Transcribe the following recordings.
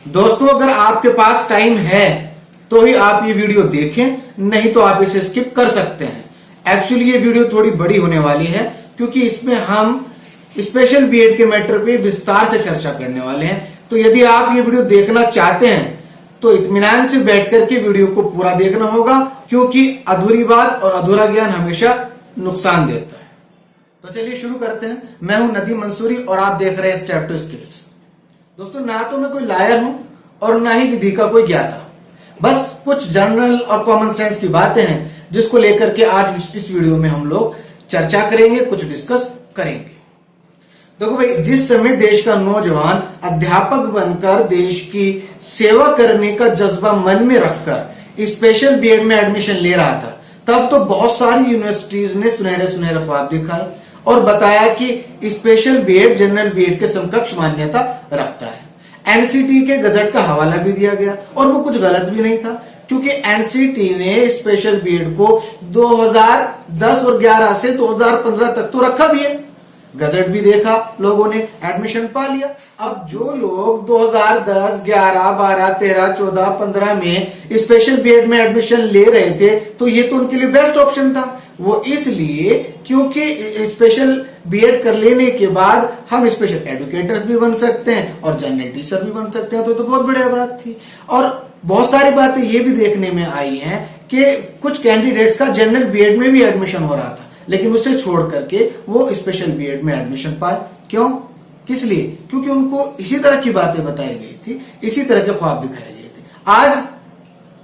दोस्तों, अगर आपके पास टाइम है तो ही आप ये वीडियो देखें, नहीं तो आप इसे स्किप कर सकते हैं। एक्चुअली ये वीडियो थोड़ी बड़ी होने वाली है क्योंकि इसमें हम स्पेशल बीएड के मैटर पे विस्तार से चर्चा करने वाले हैं। तो यदि आप ये वीडियो देखना चाहते हैं तो इत्मीनान से बैठ करके वीडियो को पूरा देखना होगा, क्योंकि अधूरी बात और अधूरा ज्ञान हमेशा नुकसान देता है। तो चलिए शुरू करते हैं। मैं हूं नदीम मंसूरी और आप देख रहे हैं स्टेप टू स्किल्स। दोस्तों, ना तो मैं कोई लायर हूं और ना ही विधि का कोई ज्ञाता, बस कुछ जनरल और कॉमन सेंस की बातें हैं जिसको लेकर के आज इस वीडियो में हम लोग चर्चा करेंगे, कुछ डिस्कस करेंगे। देखो भाई, जिस समय देश का नौजवान अध्यापक बनकर देश की सेवा करने का जज्बा मन में रखकर स्पेशल बीएड में एडमिशन ले रहा था, तब तो बहुत सारी यूनिवर्सिटीज ने सुनहरे ख्वाब दिखाए और बताया कि स्पेशल बीएड जनरल बीएड के समकक्ष मान्यता रखता है। एनसीटी के गजट का हवाला भी दिया गया और वो कुछ गलत भी नहीं था, क्योंकि एनसीटी ने स्पेशल बीएड को 2010 और 11 से 2015 तक तो रखा भी है। गजट भी देखा लोगों ने, एडमिशन पा लिया। अब जो लोग 2010, 11, 12, 13, 14, 15 में स्पेशल बीएड में एडमिशन ले रहे थे, तो ये तो उनके लिए बेस्ट ऑप्शन था। वो इसलिए क्योंकि स्पेशल बीएड कर लेने के बाद हम स्पेशल एडुकेटर्स भी बन सकते हैं और जनरल टीचर भी बन सकते हैं, तो बहुत बढ़िया बात थी। और बहुत सारी बातें ये भी देखने में आई हैं कि कुछ कैंडिडेट्स का जनरल बीएड में भी एडमिशन हो रहा था, लेकिन उसे छोड़ करके वो स्पेशल बीएड में एडमिशन पाए। क्यों? किस लिए? क्योंकि उनको इसी तरह की बातें बताई गई थी, इसी तरह के ख्वाब दिखाए गए थे। आज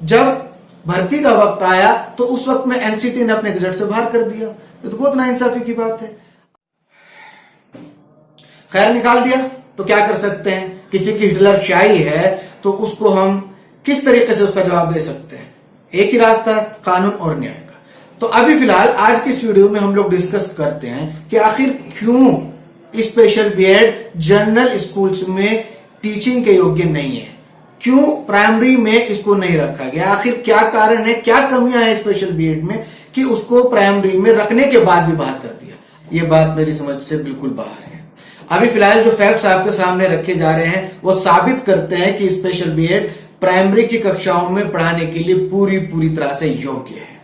जब भर्ती का वक्त आया तो उस वक्त में एनसीटी ने अपने गजट से बाहर कर दिया। ये तो बहुत नाइंसाफी की बात है। खैर, निकाल दिया तो क्या कर सकते हैं। किसी की हिटलर शाही है तो उसको हम किस तरीके से उसका जवाब दे सकते हैं? एक ही रास्ता है, कानून और न्याय का। तो अभी फिलहाल आज की इस वीडियो में हम लोग डिस्कस करते हैं कि आखिर क्यों स्पेशल बीएड जनरल स्कूल्स में टीचिंग के योग्य नहीं है, क्यों प्राइमरी में इसको नहीं रखा गया, आखिर क्या कारण है, क्या कमियां हैं स्पेशल बीएड में कि उसको प्राइमरी में रखने के बाद भी बाहर कर दिया। ये बात मेरी समझ से बिल्कुल बाहर है। अभी फिलहाल जो फैक्ट्स आपके सामने रखे जा रहे हैं वो साबित करते हैं कि स्पेशल बीएड प्राइमरी की कक्षाओं में पढ़ाने के लिए पूरी तरह से योग्य है।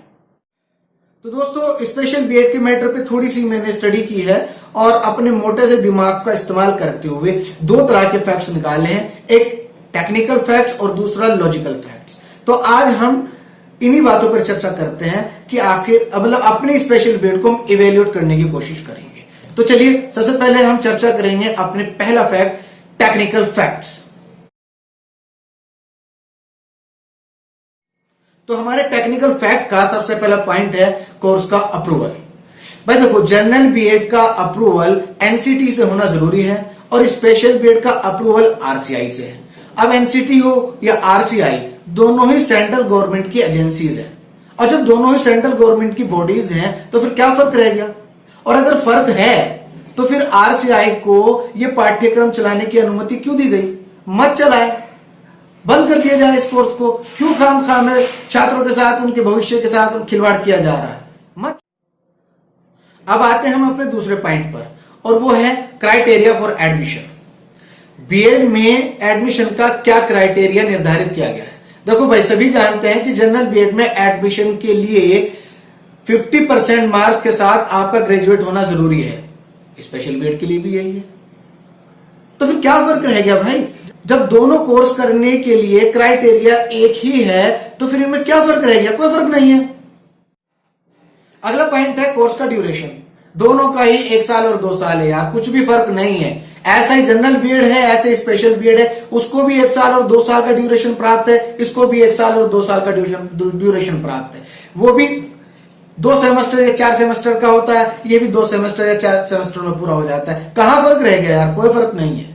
तो दोस्तों, स्पेशल बीएड के मैटर पे थोड़ी सी मैंने स्टडी की है और अपने मोटे से दिमाग का इस्तेमाल करते हुए दो तरह के फैक्ट्स निकाले हैं, एक टेक्निकल फैक्ट्स और दूसरा लॉजिकल फैक्ट्स। तो आज हम इन्हीं बातों पर चर्चा करते हैं कि आखिर अपने स्पेशल बीएड को हम इवेल्युएट करने की कोशिश करेंगे। तो चलिए, सबसे पहले हम चर्चा करेंगे अपने पहला फैक्ट, टेक्निकल फैक्ट्स। तो हमारे टेक्निकल फैक्ट का सबसे पहला पॉइंट है कोर्स का अप्रूवल। भाई देखो, जनरल बीएड का अप्रूवल एनसीटी से होना जरूरी है और स्पेशल बीएड का अप्रूवल आरसीआई से है। अब एनसीटी हो या आरसीआई, दोनों ही सेंट्रल गवर्नमेंट की एजेंसीज हैं, और जब दोनों ही सेंट्रल गवर्नमेंट की बॉडीज हैं तो फिर क्या फर्क रह गया? और अगर फर्क है तो फिर आरसीआई को यह पाठ्यक्रम चलाने की अनुमति क्यों दी गई? मत चलाए, बंद कर दिया जाए इस कोर्स को। क्यों खाम में छात्रों के साथ, उनके भविष्य के साथ खिलवाड़ किया जा रहा है? मत। अब आते हैं हम अपने दूसरे पॉइंट पर, और वो है क्राइटेरिया फॉर एडमिशन। बीएड में एडमिशन का क्या क्राइटेरिया निर्धारित किया गया है? देखो भाई, सभी जानते हैं कि जनरल बीएड में एडमिशन के लिए 50% मार्क्स के साथ आपका ग्रेजुएट होना जरूरी है। स्पेशल बीएड के लिए भी यही है। तो फिर क्या फर्क रह गया भाई? जब दोनों कोर्स करने के लिए क्राइटेरिया एक ही है तो फिर इनमें क्या फर्क रह गया? कोई फर्क नहीं है। अगला पॉइंट है कोर्स का ड्यूरेशन। दोनों का ही 1 साल और 2 साल है यार, कुछ भी फर्क नहीं है। ऐसा ही जनरल बीएड है, ऐसे स्पेशल बीएड है, उसको भी 1 साल और 2 साल का ड्यूरेशन प्राप्त है, इसको भी 1 साल और 2 साल का ड्यूरेशन प्राप्त है। वो भी 2 सेमेस्टर या 4 सेमेस्टर का होता है, ये भी 2 सेमेस्टर या 4 सेमेस्टर में पूरा हो जाता है। कहां फर्क रह गया यार? कोई फर्क नहीं है।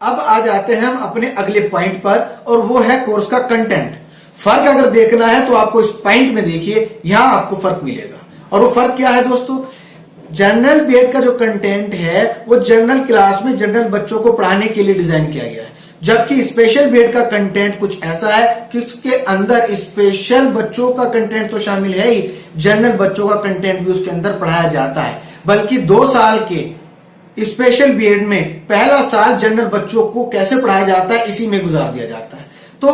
अब आ जाते हैं हम अपने अगले पॉइंट पर, और वो है कोर्स का कंटेंट। फर्क अगर देखना है तो आपको इस पॉइंट में देखिए, यहां आपको फर्क मिलेगा। और वो फर्क क्या है दोस्तों? जनरल बीएड का जो कंटेंट है वो जनरल क्लास में जनरल बच्चों को पढ़ाने के लिए डिजाइन किया गया है, जबकि स्पेशल बीएड का कंटेंट कुछ ऐसा है कि उसके अंदर स्पेशल बच्चों का कंटेंट तो शामिल है ही, जनरल बच्चों का कंटेंट भी उसके अंदर पढ़ाया जाता है। बल्कि 2 साल के स्पेशल बीएड में पहला साल जनरल बच्चों को कैसे पढ़ाया जाता है इसी में गुजार दिया जाता है। तो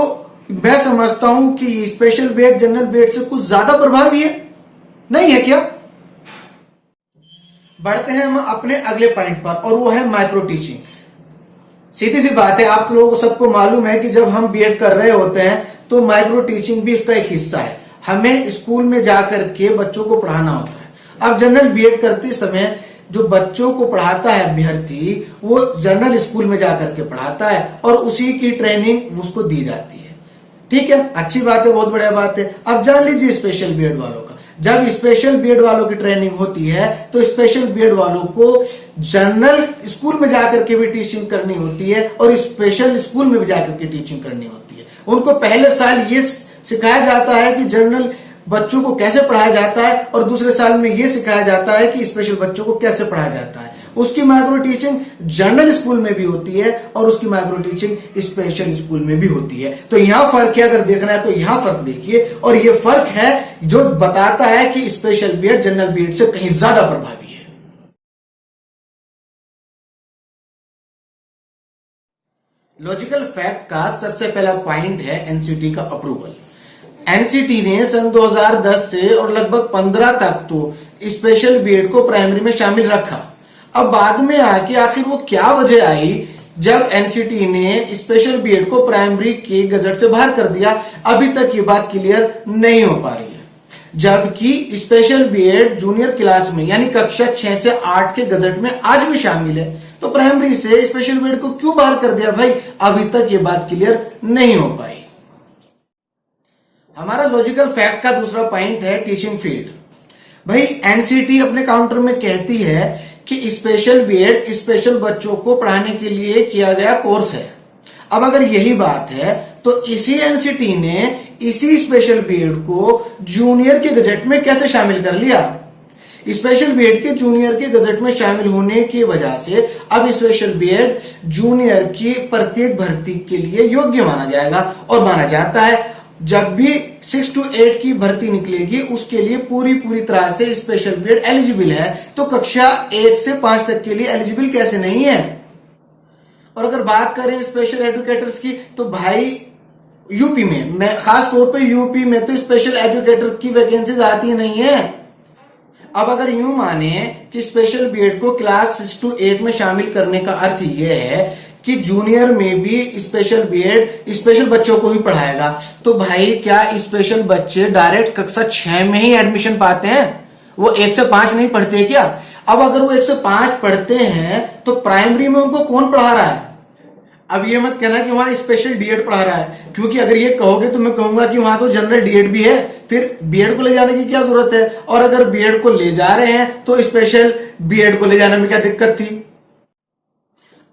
मैं समझता हूं कि स्पेशल बीएड जनरल बीएड से कुछ ज्यादा प्रभावी है, नहीं है क्या? बढ़ते हैं हम अपने अगले पॉइंट पर और वो है माइक्रो टीचिंग। सीधी सी बात है, आप लोगों को सबको मालूम है कि जब हम बीएड कर रहे होते हैं तो माइक्रो टीचिंग भी उसका एक हिस्सा है। हमें स्कूल में जाकर के बच्चों को पढ़ाना होता है। अब जनरल बीएड करते समय जो बच्चों को पढ़ाता है अभ्यर्थी, वो जनरल स्कूल में जाकर के पढ़ाता है और उसी की ट्रेनिंग उसको दी जाती है। ठीक है, अच्छी बात है, बहुत बढ़िया बात है। अब जान लीजिए स्पेशल बीएड वालों का, जब स्पेशल बीएड वालों की ट्रेनिंग होती है तो स्पेशल बीएड वालों को जनरल स्कूल में जाकर के भी टीचिंग करनी होती है और स्पेशल स्कूल में भी जाकर के टीचिंग करनी होती है। उनको पहले साल ये सिखाया जाता है कि जनरल बच्चों को कैसे पढ़ाया जाता है और दूसरे साल में यह सिखाया जाता है कि स्पेशल बच्चों को कैसे पढ़ाया जाता है। उसकी माइक्रो टीचिंग जनरल स्कूल में भी होती है और उसकी माइक्रो टीचिंग स्पेशल स्कूल में भी होती है। तो यहां फर्क है, अगर देखना है तो यहां फर्क देखिए, और यह फर्क है जो बताता है कि स्पेशल बीएड जनरल बीएड से कहीं ज्यादा प्रभावी है। लॉजिकल फैक्ट का सबसे पहला पॉइंट है एनसीटी का अप्रूवल। एनसीटी ने सन 2010 से और लगभग 15 तक तो स्पेशल बीएड को प्राइमरी में शामिल रखा। अब बाद में आके आखिर वो क्या वजह आई जब एनसीटी ने स्पेशल बीएड को प्राइमरी के गजट से बाहर कर दिया, अभी तक ये बात क्लियर नहीं हो पा रही है। जबकि स्पेशल बीएड जूनियर क्लास में यानी कक्षा 6 से 8 के गजट में आज भी शामिल है, तो प्राइमरी से स्पेशल बीएड को क्यों बाहर कर दिया भाई, अभी तक ये बात क्लियर नहीं हो पाई। हमारा लॉजिकल फैक्ट का दूसरा पॉइंट है टीचिंग फील्ड। भाई एनसीटी अपने काउंटर में कहती है कि स्पेशल बीएड स्पेशल बच्चों को पढ़ाने के लिए किया गया कोर्स है। अब अगर यही बात है तो इसी एनसीटी ने इसी स्पेशल बीएड को जूनियर के गजट में कैसे शामिल कर लिया? स्पेशल बीएड के जूनियर के गजट में शामिल होने की वजह से अब स्पेशल बीएड जूनियर की प्रत्येक भर्ती के लिए योग्य माना जाएगा और माना जाता है। जब भी 6 to 8 की भर्ती निकलेगी उसके लिए पूरी तरह से स्पेशल बीएड एलिजिबल है, तो कक्षा 1 से 5 तक के लिए एलिजिबल कैसे नहीं है? और अगर बात करें स्पेशल एजुकेटर्स की तो भाई यूपी में, मैं खास तौर पे यूपी में तो स्पेशल एजुकेटर की वैकेंसीज आती नहीं है। अब अगर यूं माने कि स्पेशल बीएड को क्लास 6 to 8 में शामिल करने का अर्थ यह है कि जूनियर में भी स्पेशल बीएड स्पेशल बच्चों को ही पढ़ाएगा, तो भाई क्या स्पेशल बच्चे डायरेक्ट कक्षा 6 में ही एडमिशन पाते हैं? वो 1 से 5 नहीं पढ़ते क्या? अब अगर वो 1 से 5 पढ़ते हैं तो प्राइमरी में उनको कौन पढ़ा रहा है? अब ये मत कहना कि वहां स्पेशल डीएड पढ़ा रहा है, क्योंकि अगर ये कहोगे तो मैं कहूंगा कि वहां तो जनरल डीएड भी है, फिर बीएड को ले जाने की क्या जरूरत है? और अगर बीएड को ले जा रहे हैं तो स्पेशल बीएड को ले जाने में क्या दिक्कत थी?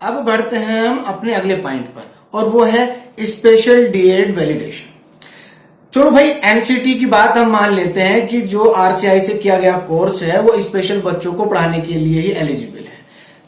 अब बढ़ते हैं हम अपने अगले पॉइंट पर और वो है स्पेशल डीएड वैलिडेशन। चलो भाई एनसीटी की बात हम मान लेते हैं कि जो आरसीआई से किया गया कोर्स है वो स्पेशल बच्चों को पढ़ाने के लिए ही एलिजिबल है,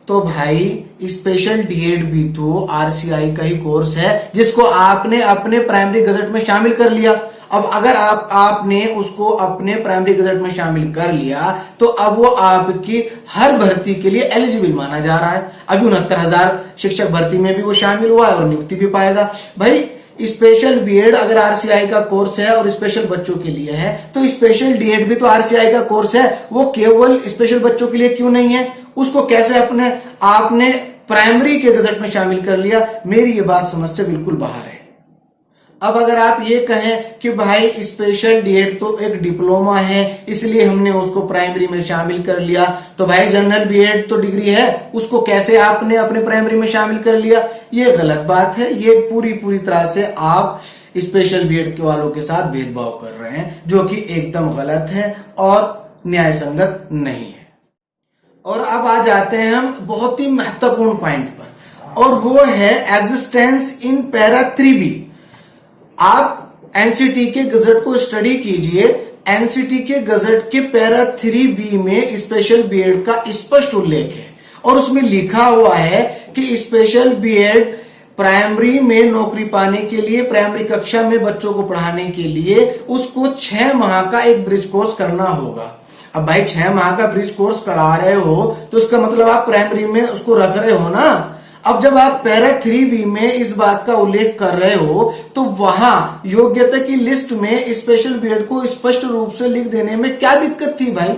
तो भाई स्पेशल डीएड भी तो आरसीआई का ही कोर्स है जिसको आपने अपने प्राइमरी गजट में शामिल कर लिया। अब अगर आपने उसको अपने प्राइमरी गजट में शामिल कर लिया तो अब वो आपकी हर भर्ती के लिए एलिजिबल माना जा रहा है। अभी 69,000 शिक्षक भर्ती में भी वो शामिल हुआ है और नियुक्ति भी पाएगा। भाई स्पेशल बीएड अगर आरसीआई का कोर्स है और स्पेशल बच्चों के लिए है तो स्पेशल डीएड भी तो आरसीआई का कोर्स है, वो केवल स्पेशल बच्चों के लिए क्यों नहीं है? उसको कैसे आपने प्राइमरी के गजट में शामिल कर लिया? मेरी ये बात समझ से बिल्कुल बाहर है। अब अगर आप ये कहें कि भाई स्पेशल डीएड तो एक डिप्लोमा है इसलिए हमने उसको प्राइमरी में शामिल कर लिया, तो भाई जनरल बीएड तो डिग्री है, उसको कैसे आपने अपने प्राइमरी में शामिल कर लिया? ये गलत बात है। ये पूरी तरह से आप स्पेशल बीएड के वालों के साथ भेदभाव कर रहे हैं, जो कि एकदम गलत है और न्याय संगत नहीं है। और अब आ जाते हैं हम बहुत ही महत्वपूर्ण पॉइंट पर और वो है एग्जिस्टेंस इन पैरा 3B। आप एनसीटी के गजट को स्टडी कीजिए। एनसीटी के गजट के पैरा 3B में स्पेशल बीएड का स्पष्ट उल्लेख है और उसमें लिखा हुआ है कि स्पेशल बीएड प्राइमरी में नौकरी पाने के लिए, प्राइमरी कक्षा में बच्चों को पढ़ाने के लिए उसको 6 माह का एक ब्रिज कोर्स करना होगा। अब भाई 6 माह का ब्रिज कोर्स करा रहे हो तो इसका मतलब आप प्राइमरी में उसको रख रहे हो ना। अब जब आप पैरा 3B में इस बात का उल्लेख कर रहे हो तो वहां योग्यता की लिस्ट में स्पेशल बीएड को स्पष्ट रूप से लिख देने में क्या दिक्कत थी भाई?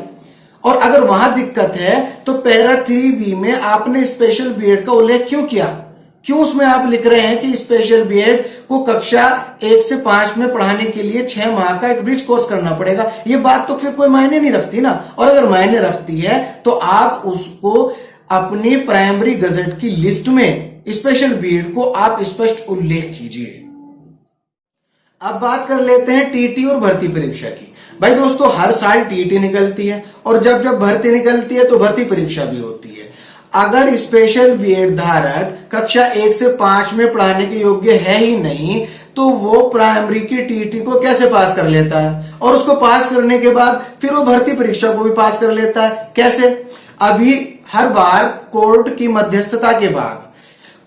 और अगर वहां दिक्कत है तो पैरा 3B में आपने स्पेशल बीएड का उल्लेख क्यों किया? क्यों उसमें आप लिख रहे हैं कि स्पेशल बीएड को कक्षा 1 से 5 में पढ़ाने के लिए 6 माह का एक ब्रिज कोर्स करना पड़ेगा? ये बात तो फिर कोई मायने नहीं रखती ना। और अगर मायने रखती है तो आप उसको अपनी प्राइमरी गजट की लिस्ट में स्पेशल बीएड को आप स्पष्ट उल्लेख कीजिए। अब बात कर लेते हैं टीटी और भर्ती परीक्षा की। भाई दोस्तों, हर साल टीटी निकलती है और जब जब भर्ती निकलती है तो भर्ती परीक्षा भी होती है। अगर स्पेशल बीएड धारक कक्षा 1 से 5 में पढ़ाने के योग्य है ही नहीं तो वो प्राइमरी की टीटी को कैसे पास कर लेता है? और उसको पास करने के बाद फिर वो भर्ती परीक्षा को भी पास कर लेता है। कैसे? अभी हर बार कोर्ट की मध्यस्थता के बाद,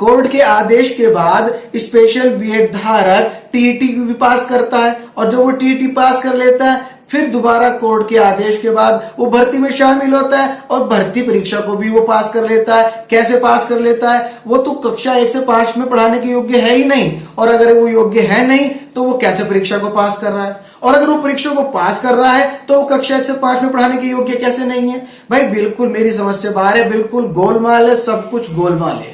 कोर्ट के आदेश के बाद स्पेशल बीएड धारक टीटी भी पास करता है और जो वो टीटी पास कर लेता है फिर दोबारा कोर्ट के आदेश के बाद वो भर्ती में शामिल होता है और भर्ती परीक्षा को भी वो पास कर लेता है। कैसे पास कर लेता है? वो तो कक्षा 1 से 5 में पढ़ाने के योग्य है ही नहीं, और अगर वो योग्य है नहीं तो वो कैसे परीक्षा को पास कर रहा है? और अगर वो परीक्षा को पास कर रहा है तो वो कक्षा 1 से 5 में पढ़ाने के योग्य कैसे नहीं है? भाई बिल्कुल मेरी समझ से बाहर है, बिल्कुल गोलमाल है, सब कुछ गोलमाल है।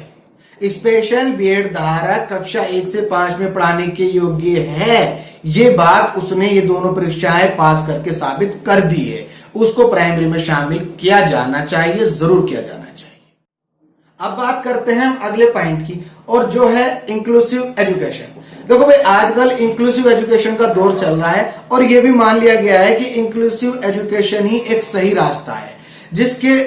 स्पेशल बीएड धारक कक्षा 1 से 5 में पढ़ाने के योग्य है, ये बात उसने ये दोनों परीक्षाएं पास करके साबित कर दी है। उसको प्राइमरी में शामिल किया जाना चाहिए, जरूर किया जाना चाहिए। अब बात करते हैं हम अगले पॉइंट की, और जो है इंक्लूसिव एजुकेशन। देखो भाई, आजकल इंक्लूसिव एजुकेशन का दौर चल रहा है और ये भी मान लिया गया है कि इंक्लूसिव एजुकेशन ही एक सही रास्ता है, जिसके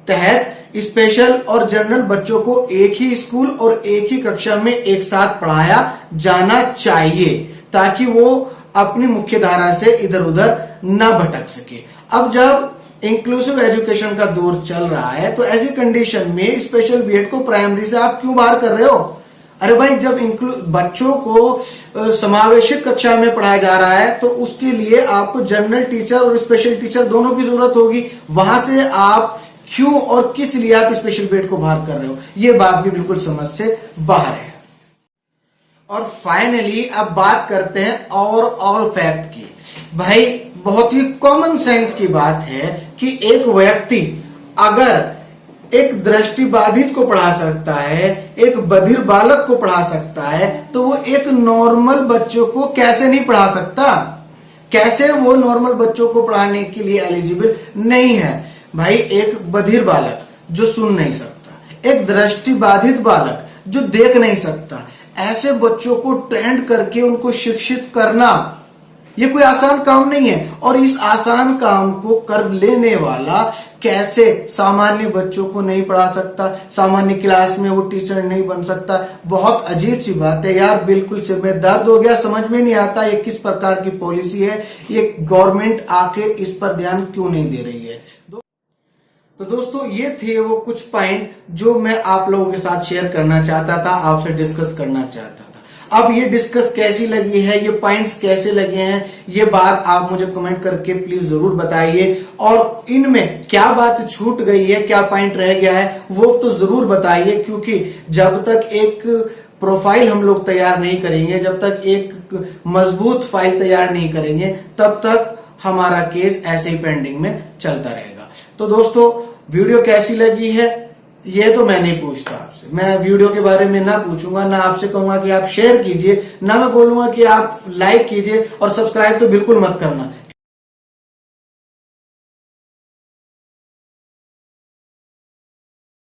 तहत स्पेशल और जनरल बच्चों को एक ही स्कूल और एक ही कक्षा में एक साथ पढ़ाया जाना चाहिए ताकि वो अपनी मुख्य धारा से इधर उधर न भटक सके। अब जब इंक्लूसिव एजुकेशन का दौर चल रहा है तो ऐसी कंडीशन में स्पेशल बीएड को प्राइमरी से आप क्यों बाहर कर रहे हो? अरे भाई, जब बच्चों को समावेशित कक्षा में पढ़ाया जा रहा है तो उसके लिए आपको जनरल टीचर और स्पेशल टीचर दोनों की जरूरत होगी। वहां से आप क्यों और किस लिए आप स्पेशल बीएड को बाहर कर रहे हो? ये बात भी बिल्कुल समझ से बाहर है। और फाइनली अब बात करते हैं ओवरऑल फैक्ट की। भाई बहुत ही कॉमन सेंस की बात है कि एक व्यक्ति अगर एक दृष्टिबाधित को पढ़ा सकता है, एक बधिर बालक को पढ़ा सकता है, तो वो एक नॉर्मल बच्चों को कैसे नहीं पढ़ा सकता? कैसे वो नॉर्मल बच्चों को पढ़ाने के लिए एलिजिबल नहीं है? भाई, एक बधिर बालक जो सुन नहीं सकता, एक दृष्टिबाधित बालक जो देख नहीं सकता, ऐसे बच्चों को ट्रेंड करके उनको शिक्षित करना ये कोई आसान काम नहीं है। और इस आसान काम को कर लेने वाला कैसे सामान्य बच्चों को नहीं पढ़ा सकता? सामान्य क्लास में वो टीचर नहीं बन सकता? बहुत अजीब सी बात है यार, बिल्कुल सिर में दर्द हो गया। समझ में नहीं आता ये किस प्रकार की पॉलिसी है, ये गवर्नमेंट आखिर इस पर ध्यान क्यों नहीं दे रही है? तो दोस्तों, ये थे वो कुछ पॉइंट जो मैं आप लोगों के साथ शेयर करना चाहता था, आपसे डिस्कस करना चाहता था। अब ये डिस्कस कैसी लगी है, ये पॉइंट्स कैसे लगे हैं, ये बात आप मुझे कमेंट करके प्लीज जरूर बताइए। और इनमें क्या बात छूट गई है, क्या पॉइंट रह गया है, वो तो जरूर बताइए, क्योंकि जब तक एक प्रोफाइल हम लोग तैयार नहीं करेंगे, जब तक एक मजबूत फाइल तैयार नहीं करेंगे, तब तक हमारा केस ऐसे ही पेंडिंग में चलता रहेगा। तो दोस्तों, वीडियो कैसी लगी है ये तो मैं नहीं पूछता आपसे, मैं वीडियो के बारे में ना पूछूंगा, ना आपसे कहूंगा कि आप शेयर कीजिए, ना मैं बोलूंगा कि आप लाइक कीजिए, और सब्सक्राइब तो बिल्कुल मत करना।